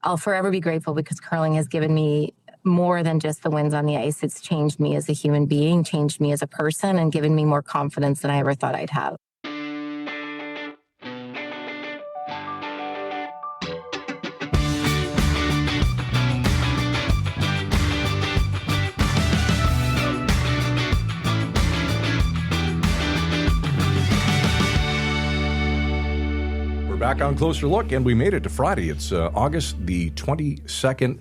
I'll forever be grateful because curling has given me more than just the wins on the ice. It's changed me as a human being, changed me as a person, and given me more confidence than I ever thought I'd have. Back on Closer Look, and we made it to Friday. It's August the 22nd.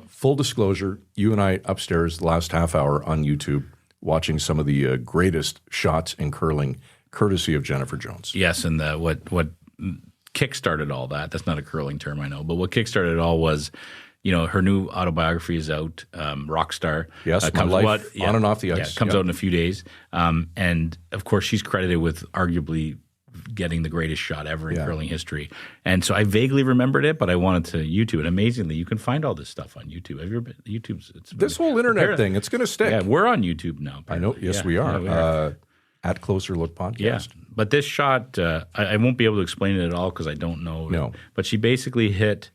Full disclosure, you and I upstairs the last half hour on YouTube watching some of the greatest shots in curling, courtesy of Jennifer Jones. Yes, and what kickstarted all that, that's not a curling term, I know, but what kickstarted it all was, her new autobiography is out, Rockstar. Yes, my life on and off the ice. Comes out in a few days. And, of course, she's credited with arguably getting the greatest shot ever in curling history. And so I vaguely remembered it, but I wanted to YouTube it. Amazingly, you can find all this stuff on YouTube. Have you ever been? YouTube's this whole internet thing, it's going to stick. Yeah, we're on YouTube now. Apparently. I know. Yes, we are. Yeah, we are. At Closer Look Podcast. Yeah. But this shot, I won't be able to explain it at all because I don't know. No. But she basically hit...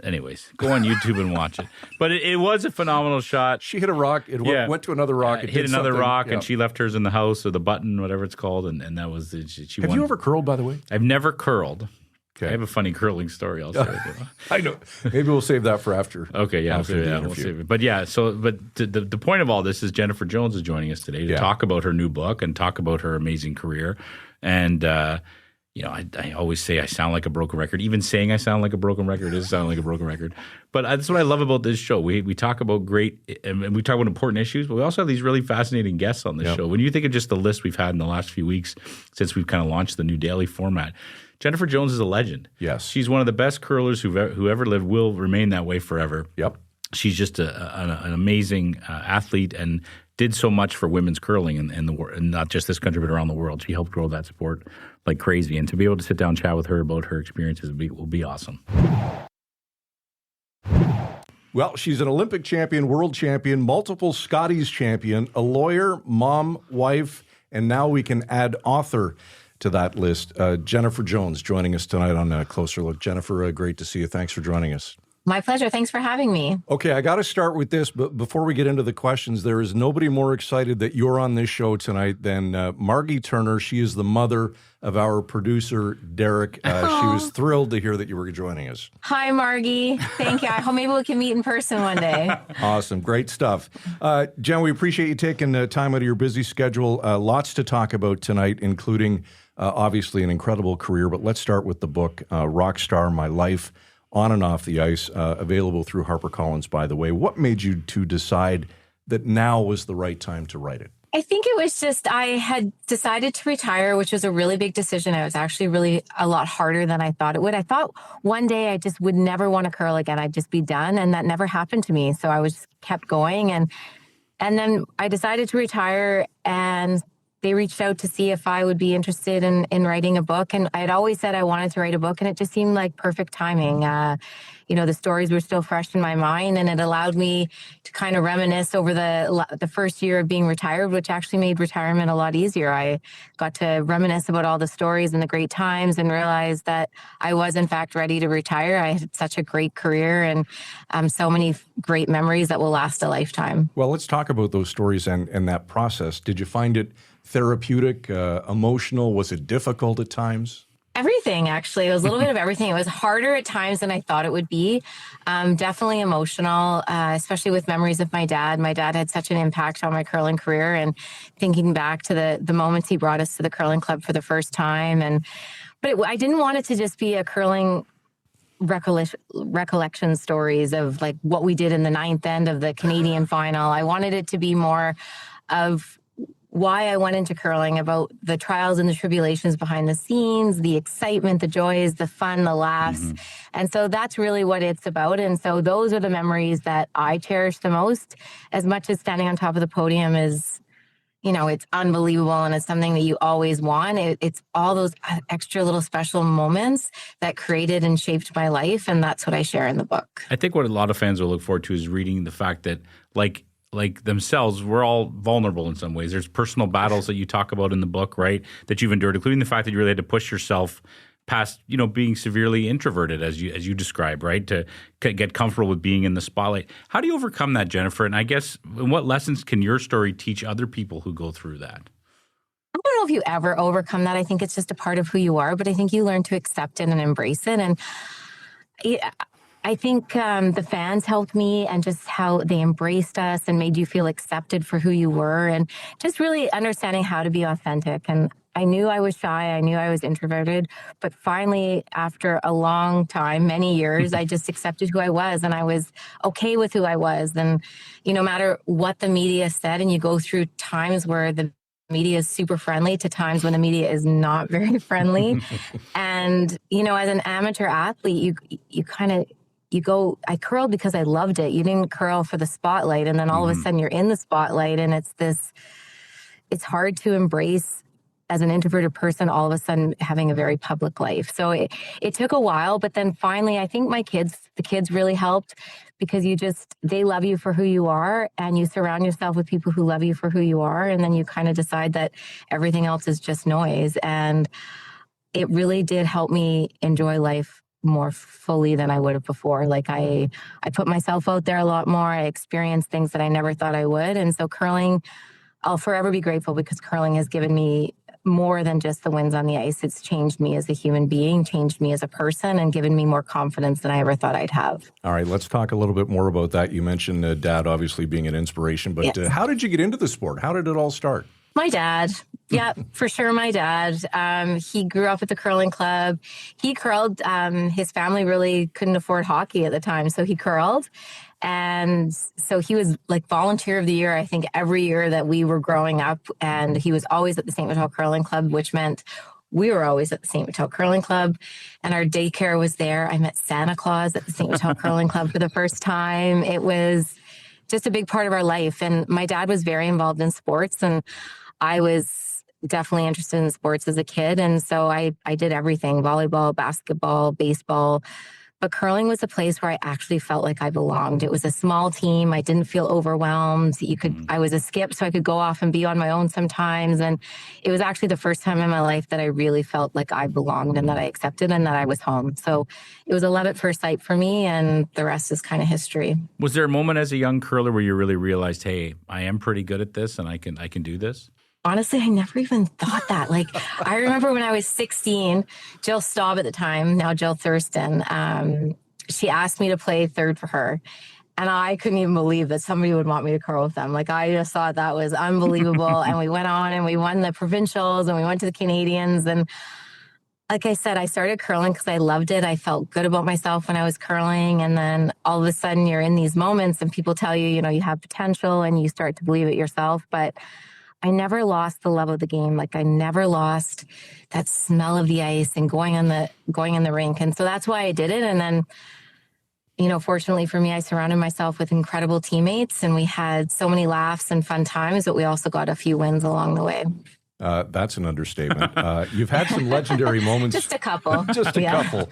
Anyways, go on YouTube and watch it. But it was a phenomenal shot. She hit a rock. It went to another rock. It hit another rock, and she left hers in the house, or the button, whatever it's called, and that was it. She Have won. you ever curled, by the way? I've never curled. Okay. I have a funny curling story also. I know. Maybe we'll save that for after. Okay, yeah, we'll save it. But the point of all this is Jennifer Jones is joining us today to talk about her new book and talk about her amazing career. And I always say I sound like a broken record. Even saying I sound like a broken record is sounding like a broken record. But that's what I love about this show. We talk about and we talk about important issues, but we also have these really fascinating guests on this show. When you think of just the list we've had in the last few weeks since we've kind of launched the new daily format, Jennifer Jones is a legend. Yes. She's one of the best curlers who ever lived, will remain that way forever. Yep. She's just an amazing athlete and did so much for women's curling in the world, and not just this country, but around the world. She helped grow that sport like crazy. And to be able to sit down and chat with her about her experiences will be awesome. Well, she's an Olympic champion, world champion, multiple Scotties champion, a lawyer, mom, wife, and now we can add author to that list. Jennifer Jones joining us tonight on a Closer Look. Jennifer, great to see you. Thanks for joining us. My pleasure. Thanks for having me. Okay, I got to start with this, but before we get into the questions, there is nobody more excited that you're on this show tonight than Margie Turner. She is the mother of our producer, Derek. She was thrilled to hear that you were joining us. Hi, Margie. Thank you. I hope maybe we can meet in person one day. Awesome. Great stuff. Jen, we appreciate you taking time out of your busy schedule. Lots to talk about tonight, including obviously an incredible career, but let's start with the book, Rockstar, My Life on and Off the Ice, available through HarperCollins, by the way. What made you to decide that now was the right time to write it? I think it was just I had decided to retire, which was a really big decision. It was actually really a lot harder than I thought it would. I thought one day I just would never want to curl again. I'd just be done, and that never happened to me. So I was kept going, and then I decided to retire, and they reached out to see if I would be interested in writing a book. And I had always said I wanted to write a book, and it just seemed like perfect timing. The stories were still fresh in my mind, and it allowed me to kind of reminisce over the first year of being retired, which actually made retirement a lot easier. I got to reminisce about all the stories and the great times and realized that I was, in fact, ready to retire. I had such a great career and so many great memories that will last a lifetime. Well, let's talk about those stories and that process. Did you find it therapeutic, emotional? Was it difficult at times? Everything, actually. It was a little bit of everything. It was harder at times than I thought it would be. Definitely emotional, especially with memories of my dad. My dad had such an impact on my curling career, and thinking back to the moments he brought us to the curling club for the first time. But I didn't want it to just be a curling recollection stories of like what we did in the ninth end of the Canadian final. I wanted it to be more of why I went into curling, about the trials and the tribulations behind the scenes, the excitement, the joys, the fun, the laughs. Mm-hmm. And so that's really what it's about. And so those are the memories that I cherish the most. As much as standing on top of the podium is, it's unbelievable and it's something that you always want. It's all those extra little special moments that created and shaped my life. And that's what I share in the book. I think what a lot of fans will look forward to is reading the fact that, like themselves, we're all vulnerable in some ways. There's personal battles that you talk about in the book, right, that you've endured, including the fact that you really had to push yourself past, being severely introverted as you described, right? To get comfortable with being in the spotlight. How do you overcome that, Jennifer? And I guess, what lessons can your story teach other people who go through that? I don't know if you ever overcome that. I think it's just a part of who you are, but I think you learn to accept it and embrace it. And I think the fans helped me, and just how they embraced us and made you feel accepted for who you were, and just really understanding how to be authentic. And I knew I was shy. I knew I was introverted. But finally, after a long time, many years, I just accepted who I was, and I was okay with who I was. And, no matter what the media said, and you go through times where the media is super friendly to times when the media is not very friendly. And, as an amateur athlete, I curled because I loved it. You didn't curl for the spotlight. And then all of a sudden you're in the spotlight, and it's hard to embrace as an introverted person, all of a sudden having a very public life. So it took a while, but then finally, I think the kids really helped, because they love you for who you are, and you surround yourself with people who love you for who you are. And then you kind of decide that everything else is just noise. And it really did help me enjoy life more fully than I would have before. Like I put myself out there a lot more. I experienced things that I never thought I would. And so curling, I'll forever be grateful, because curling has given me more than just the wins on the ice. It's changed me as a human being, changed me as a person, and given me more confidence than I ever thought I'd have. All right, let's talk a little bit more about that. You mentioned Dad obviously being an inspiration, but Yes. How did you get into the sport? How did it all start? My dad. Yeah, for sure. My dad. He grew up at the curling club. He curled. His family really couldn't afford hockey at the time, so he curled. And so he was like volunteer of the year, I think, every year that we were growing up. And he was always at the St. Vital Curling Club, which meant we were always at the St. Vital Curling Club. And our daycare was there. I met Santa Claus at the St. Vital Curling Club for the first time. It was just a big part of our life. And my dad was very involved in sports, and I was definitely interested in sports as a kid. And so I did everything: volleyball, basketball, baseball. But curling was a place where I actually felt like I belonged. It was a small team. I didn't feel overwhelmed. I was a skip, so I could go off and be on my own sometimes. And it was actually the first time in my life that I really felt like I belonged, and that I accepted, and that I was home. So it was a love at first sight for me, and the rest is kind of history. Was there a moment as a young curler where you really realized, hey, I am pretty good at this, and I can do this? Honestly, I never even thought that. Like, I remember when I was 16, Jill Staub at the time, now Jill Thurston, she asked me to play third for her. And I couldn't even believe that somebody would want me to curl with them. Like, I just thought that was unbelievable. And we went on and we won the provincials, and we went to the Canadians. And like I said, I started curling because I loved it. I felt good about myself when I was curling. And then all of a sudden you're in these moments and people tell you, you have potential, and you start to believe it yourself. But I never lost the love of the game. Like, I never lost that smell of the ice and going in the rink. And so that's why I did it. And then, fortunately for me, I surrounded myself with incredible teammates, and we had so many laughs and fun times, but we also got a few wins along the way. That's an understatement. You've had some legendary moments. Just a couple. Just a couple.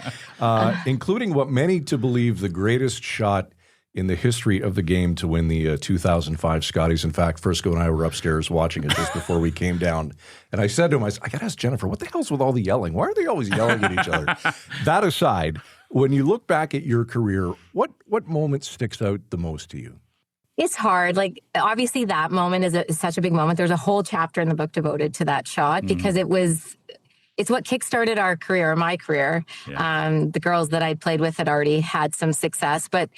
Including what many to believe the greatest shot in the history of the game to win the 2005 Scotties. In fact, Frisco and I were upstairs watching it just before we came down. And I said to him, I got to ask Jennifer, what the hell's with all the yelling? Why are they always yelling at each other? That aside, when you look back at your career, what moment sticks out the most to you? It's hard. Like, obviously that moment is such a big moment. There's a whole chapter in the book devoted to that shot, because it's what kickstarted our career, my career. Yeah. The girls that I played with had already had some success, but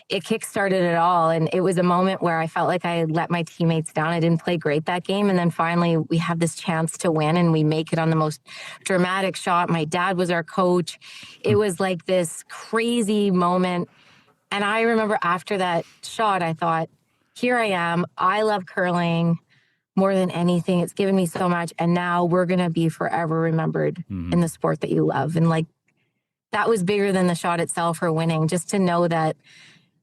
it kickstarted it all. And it was a moment where I felt like I had let my teammates down. I didn't play great that game. And then finally we have this chance to win, and we make it on the most dramatic shot. My dad was our coach. It was like this crazy moment. And I remember after that shot, I thought, here I am. I love curling more than anything. It's given me so much. And now we're going to be forever remembered in the sport that you love. And like, that was bigger than the shot itself or winning, just to know that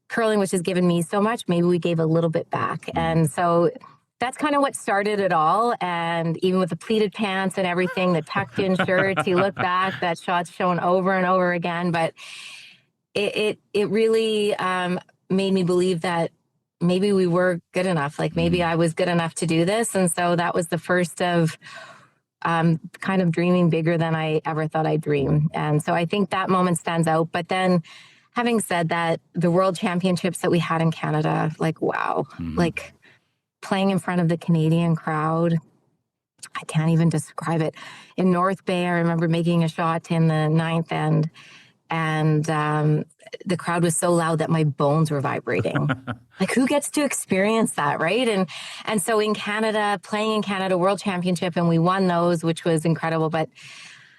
curling, which has given me so much, maybe we gave a little bit back. And so that's kind of what started it all. And even with the pleated pants and everything, the tucked in shirts, you look back, that shot's shown over and over again. But it really made me believe that maybe we were good enough. Like, maybe I was good enough to do this. And so that was the first of kind of dreaming bigger than I ever thought I'd dream. And so I think that moment stands out. But then having said that, the world championships that we had in Canada, like, wow, like playing in front of the Canadian crowd, I can't even describe it. In North Bay, I remember making a shot in the ninth end, and the crowd was so loud that my bones were vibrating. Like, who gets to experience that, right? And so in Canada, playing in Canada World Championship, and we won those, which was incredible. But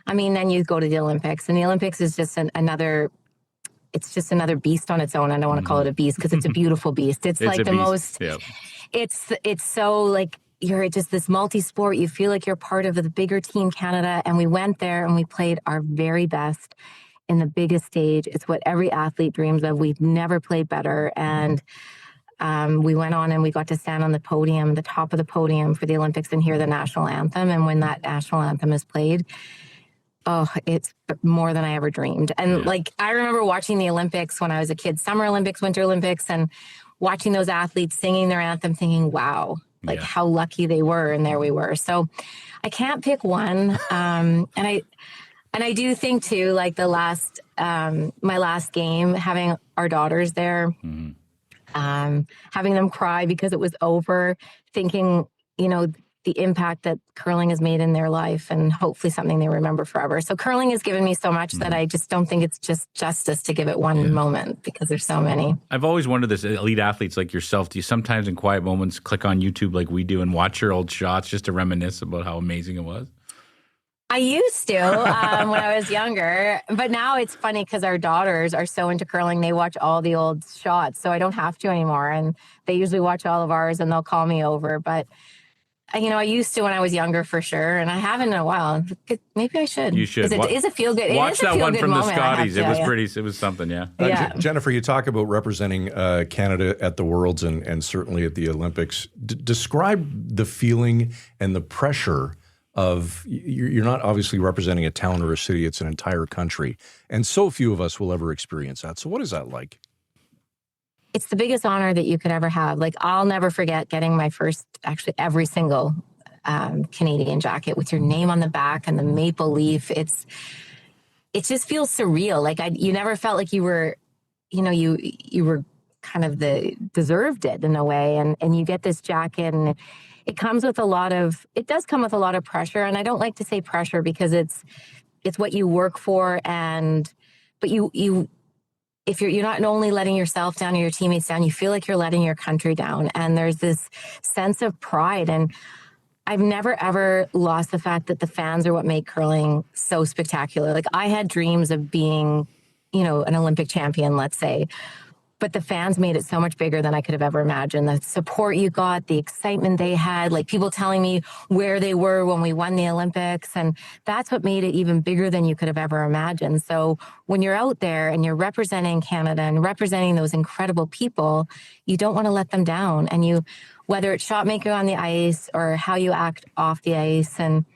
I mean, then you go to the Olympics, and the Olympics is just another. It's just another beast on its own. I don't want to call it a beast because it's a beautiful beast. It's like the most. Yep. It's so like. You're just this multi-sport. You feel like you're part of the bigger Team Canada. And we went there and we played our very best in the biggest stage. It's what every athlete dreams of. We've never played better. And we went on and we got to stand on the podium, the top of the podium for the Olympics, and hear the national anthem. And when that national anthem is played, oh, it's more than I ever dreamed. And like, I remember watching the Olympics when I was a kid, Summer Olympics, Winter Olympics, and watching those athletes singing their anthem, thinking, wow, like how lucky they were. And there we were. So I can't pick one. And I do think too, like the last, my last game, having our daughters there, having them cry because it was over, thinking, you know, the impact that curling has made in their life, and hopefully something they remember forever. So curling has given me so much that I just don't think it's just justice to give it one moment, because there's so many. I've always wondered this, elite athletes like yourself, do you sometimes in quiet moments click on YouTube like we do and watch your old shots just to reminisce about how amazing it was? I used to when I was younger, but now it's funny because our daughters are so into curling. They watch all the old shots, so I don't have to anymore. And they usually watch all of ours and they'll call me over. But you know, I used to when I was younger for sure, and I haven't in a while. Maybe I should. You should. It is a feel good. Watch that one from the moment, Scotties. It was pretty. It was something. Yeah. Jennifer, you talk about representing Canada at the Worlds and certainly at the Olympics. Describe the feeling and the pressure of you're not obviously representing a town or a city; it's an entire country, and so few of us will ever experience that. So, what is that like? It's the biggest honor that you could ever have. Like, I'll never forget getting my first, actually every single Canadian jacket with your name on the back and the maple leaf. It just feels surreal. Like you never felt like you were, you know, you were kind of deserved it in a way. And you get this jacket, and it comes with it does come with a lot of pressure. And I don't like to say pressure because it's what you work for. But if you're not only letting yourself down or your teammates down, you feel like you're letting your country down. And there's this sense of pride. And I've never, ever lost the fact that the fans are what make curling so spectacular. Like, I had dreams of being, you know, an Olympic champion, let's say. But the fans made it so much bigger than I could have ever imagined. The support you got, the excitement they had, like people telling me where they were when we won the Olympics. And that's what made it even bigger than you could have ever imagined. So when you're out there and you're representing Canada and representing those incredible people, you don't want to let them down. And whether it's shot maker on the ice or how you act off the ice, and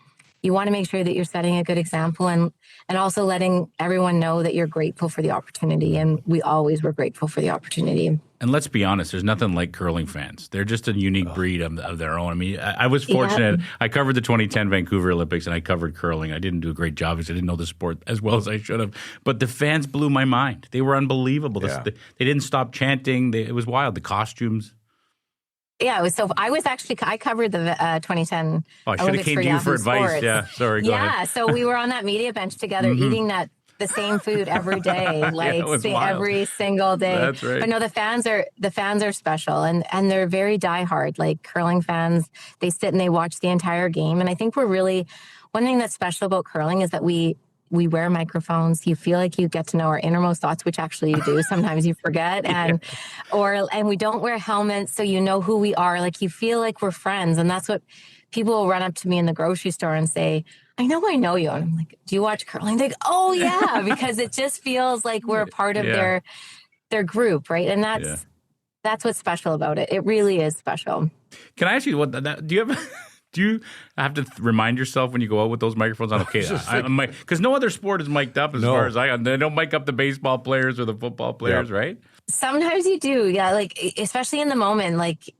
you want to make sure that you're setting a good example and also letting everyone know that you're grateful for the opportunity. And we always were grateful for the opportunity. And let's be honest, there's nothing like curling fans. They're just a unique breed of their own. I mean, I was fortunate. Yeah. I covered the 2010 Vancouver Olympics and I covered curling. I didn't do a great job because I didn't know the sport as well as I should have. But the fans blew my mind. They were unbelievable. Yeah. They didn't stop chanting. It was wild. The costumes. Yeah, it was I covered the 2010 I should have came to you for advice. Sports. Yeah, sorry, go ahead. So we were on that media bench together eating the same food every day, like every single day. That's right. But no, the fans are special, and they're very diehard. Like curling fans, they sit and they watch the entire game. And I think one thing that's special about curling is that we wear microphones. You feel like you get to know our innermost thoughts, which actually you do. Sometimes you forget. And we don't wear helmets, so you know who we are. Like, you feel like we're friends. And that's what people will run up to me in the grocery store and say, I know you. And I'm like, do you watch curling? They're like, oh yeah, because it just feels like we're a part of their group, right? And that's what's special about it. It really is special. Can I ask you do you have to remind yourself when you go out with those microphones on? Okay, because no other sport is mic'd up as far as they don't mic up the baseball players or the football players, right? Sometimes you do, yeah. Like, especially in the moment, like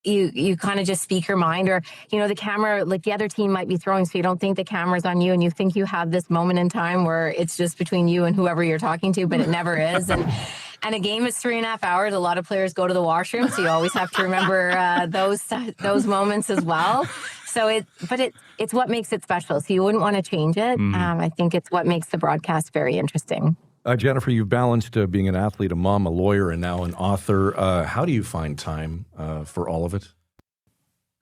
you kind of just speak your mind, or the camera, like the other team might be throwing, so you don't think the camera's on you, and you think you have this moment in time where it's just between you and whoever you're talking to, but it never is. And a game is 3.5 hours. A lot of players go to the washroom, so you always have to remember those moments as well. So it's what makes it special. So you wouldn't want to change it. I think it's what makes the broadcast very interesting. Jennifer, you've balanced being an athlete, a mom, a lawyer, and now an author. How do you find time for all of it?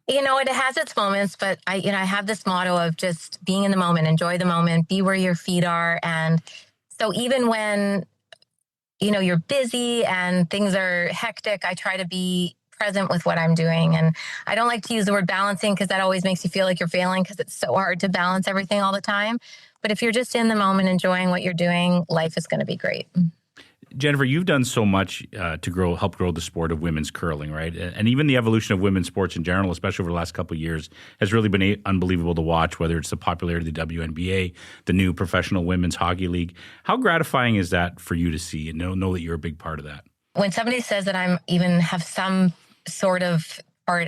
It has its moments, but I have this motto of just being in the moment, enjoy the moment, be where your feet are. And so even when, you're busy and things are hectic, I try to be present with what I'm doing. And I don't like to use the word balancing because that always makes you feel like you're failing, because it's so hard to balance everything all the time. But if you're just in the moment, enjoying what you're doing, life is going to be great. Jennifer, you've done so much to help grow the sport of women's curling, right? And even the evolution of women's sports in general, especially over the last couple of years, has really been unbelievable to watch, whether it's the popularity of the WNBA, the new Professional Women's Hockey League. How gratifying is that for you to see and know that you're a big part of that? When somebody says that I even have some sort of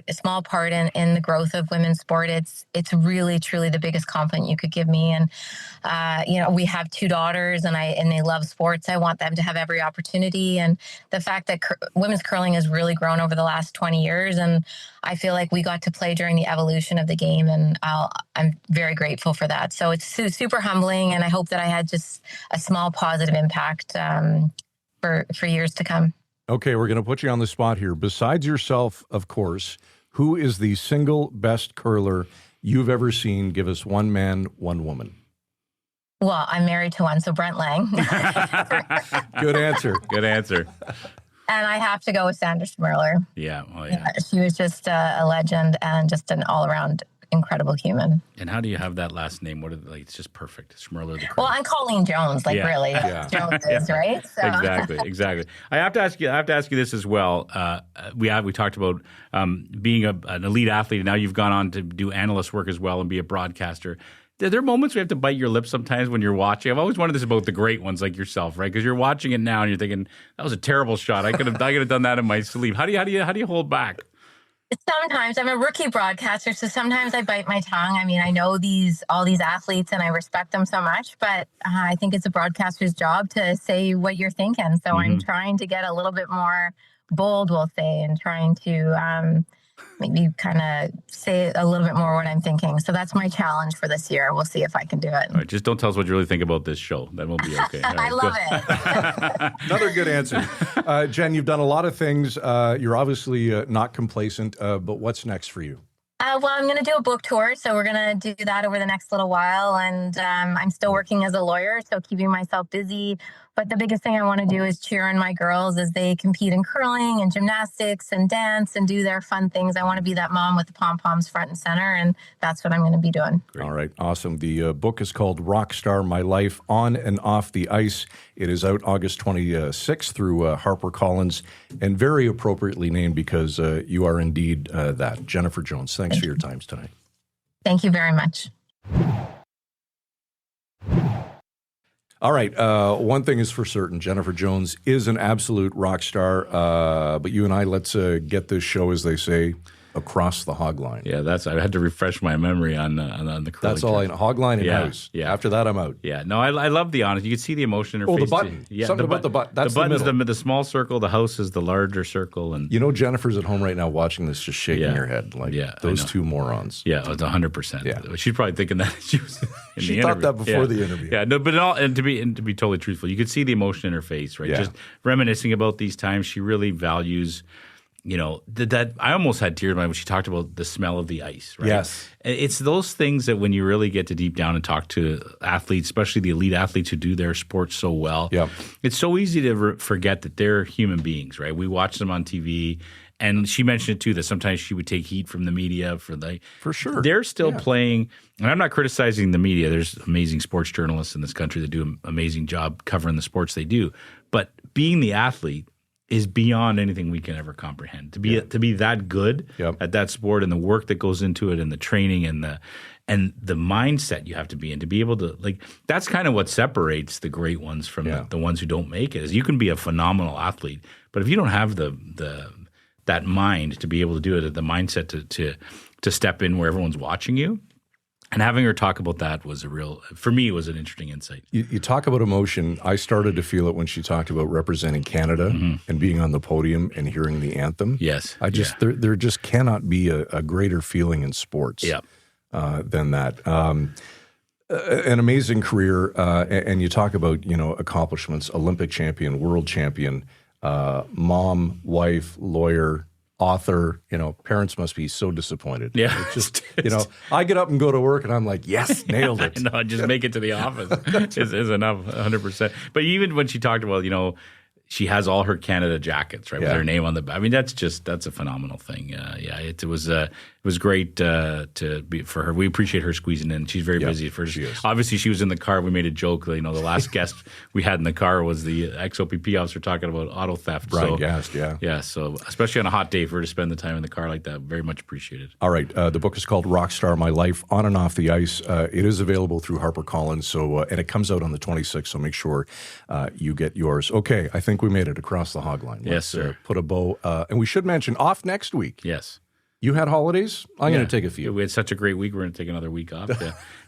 a small part in the growth of women's sport, it's really truly the biggest compliment you could give me. And we have 2 daughters, and they love sports. I want them to have every opportunity, and the fact that women's curling has really grown over the last 20 years, and I feel like we got to play during the evolution of the game, and I'm very grateful for that. So it's super humbling, and I hope that I had just a small positive impact for years to come. Okay, we're going to put you on the spot here. Besides yourself, of course, who is the single best curler you've ever seen? Give us one man, one woman. Well, I'm married to one, so Brent Lang. Good answer. Good answer. And I have to go with Sandra Schmirler. Yeah. Oh, yeah. She was just a legend and just an all-around incredible human. And how do you have that last name? It's just perfect. Schmirler the curler. Well, I'm Colleen Jones, really. Yeah. Jones is, right? So. Exactly. I have to ask you this as well. We talked about being an elite athlete, and now you've gone on to do analyst work as well and be a broadcaster. Are there moments where you have to bite your lip sometimes when you're watching? I've always wondered this about the great ones like yourself, right? Because you're watching it now and you're thinking, that was a terrible shot. I could have done that in my sleep. How do you hold back? Sometimes I'm a rookie broadcaster, so sometimes I bite my tongue. I mean, I know all these athletes and I respect them so much, but I think it's a broadcaster's job to say what you're thinking. So I'm trying to get a little bit more bold, we'll say, and trying to maybe kind of say a little bit more what I'm thinking. So that's my challenge for this year. We'll see if I can do it. All right, just don't tell us what you really think about this show. Then we'll be okay. Right, I love it. Another good answer. Jen, you've done a lot of things. You're obviously not complacent, but what's next for you? Well, I'm going to do a book tour, so we're going to do that over the next little while, and I'm still working as a lawyer, so keeping myself busy. But the biggest thing I want to do is cheer on my girls as they compete in curling and gymnastics and dance and do their fun things. I want to be that mom with the pom-poms front and center, and that's what I'm going to be doing. Great. All right, awesome. The book is called Rockstar: My Life on and Off the Ice. It is out August 26th through HarperCollins, and very appropriately named because you are indeed that. Jennifer Jones, thanks for your time tonight. Thank you very much. All right. One thing is for certain. Jennifer Jones is an absolute rock star. But you and I, let's get this show, as they say, across the hog line. Yeah, I had to refresh my memory on the curling. That's all I know. Hog line and house. Yeah. After that, I'm out. Yeah. No, I love the honesty. You can see the emotion in her face. Oh, the button. Yeah, Something about the button. That's the button's middle. the small circle. The house is the larger circle. And Jennifer's at home right now watching this, just shaking her head like those two morons. Yeah, it's 100%. Yeah. She's probably thinking that she was in the interview. She thought that before the interview. Yeah, no, but to be totally truthful, you could see the emotion in her face, right? Yeah. Just reminiscing about these times. She really values. That I almost had tears when she talked about the smell of the ice, right? Yes. It's those things that when you really get to deep down and talk to athletes, especially the elite athletes who do their sport so well, it's so easy to forget that they're human beings, right? We watch them on TV. And she mentioned it too, that sometimes she would take heat from the media for sure. They're still playing, and I'm not criticizing the media. There's amazing sports journalists in this country that do an amazing job covering the sports they do. But being the athlete is beyond anything we can ever comprehend. To be that good at that sport, and the work that goes into it, and the training and the mindset you have to be in to be able to, that's kind of what separates the great ones from the ones who don't make it. Is you can be a phenomenal athlete, but if you don't have the that mind to be able to do it, the mindset to step in where everyone's watching you. And having her talk about that was for me, it was an interesting insight. You talk about emotion. I started to feel it when she talked about representing Canada and being on the podium and hearing the anthem. Yes. There just cannot be a greater feeling in sports than that. An amazing career. And you talk about, accomplishments, Olympic champion, world champion, mom, wife, lawyer, author. Parents must be so disappointed. Yeah. It's just, I get up and go to work and I'm like, yes, nailed it. No, just make it to the office is enough, 100%. But even when she talked about, she has all her Canada jackets, right, with her name on the back. I mean, that's a phenomenal thing. It was great to be for her. We appreciate her squeezing in. She's very busy. Obviously, she was in the car. We made a joke. The last guest we had in the car was the ex-OPP officer talking about auto theft. Brian Gast, Yeah, so especially on a hot day, for her to spend the time in the car like that, very much appreciated. All right. The book is called Rockstar: My Life on and Off the Ice. It is available through HarperCollins, and it comes out on the 26th, so make sure you get yours. Okay, I think we made it across the hog line. Yes, sir. Put a bow. And we should mention, off next week. Yes. You had holidays? I'm going to take a few. We had such a great week. We're going to take another week off.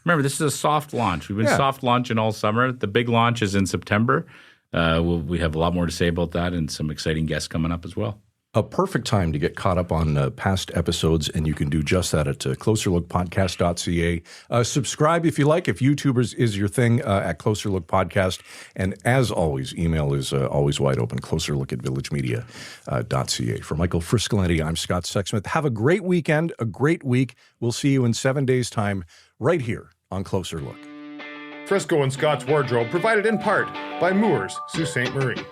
Remember, this is a soft launch. We've been soft launching all summer. The big launch is in September. We have a lot more to say about that and some exciting guests coming up as well. A perfect time to get caught up on past episodes, and you can do just that at closerlookpodcast.ca. Subscribe if you like, if YouTube is your thing, at Closer Look Podcast. And as always, email is always wide open, closerlook@villagemedia.ca. For Michael Friscoletti, I'm Scott Sexsmith. Have a great weekend, a great week. We'll see you in 7 days' time right here on Closer Look. Frisco and Scott's Wardrobe provided in part by Moores, Sault Ste. Marie.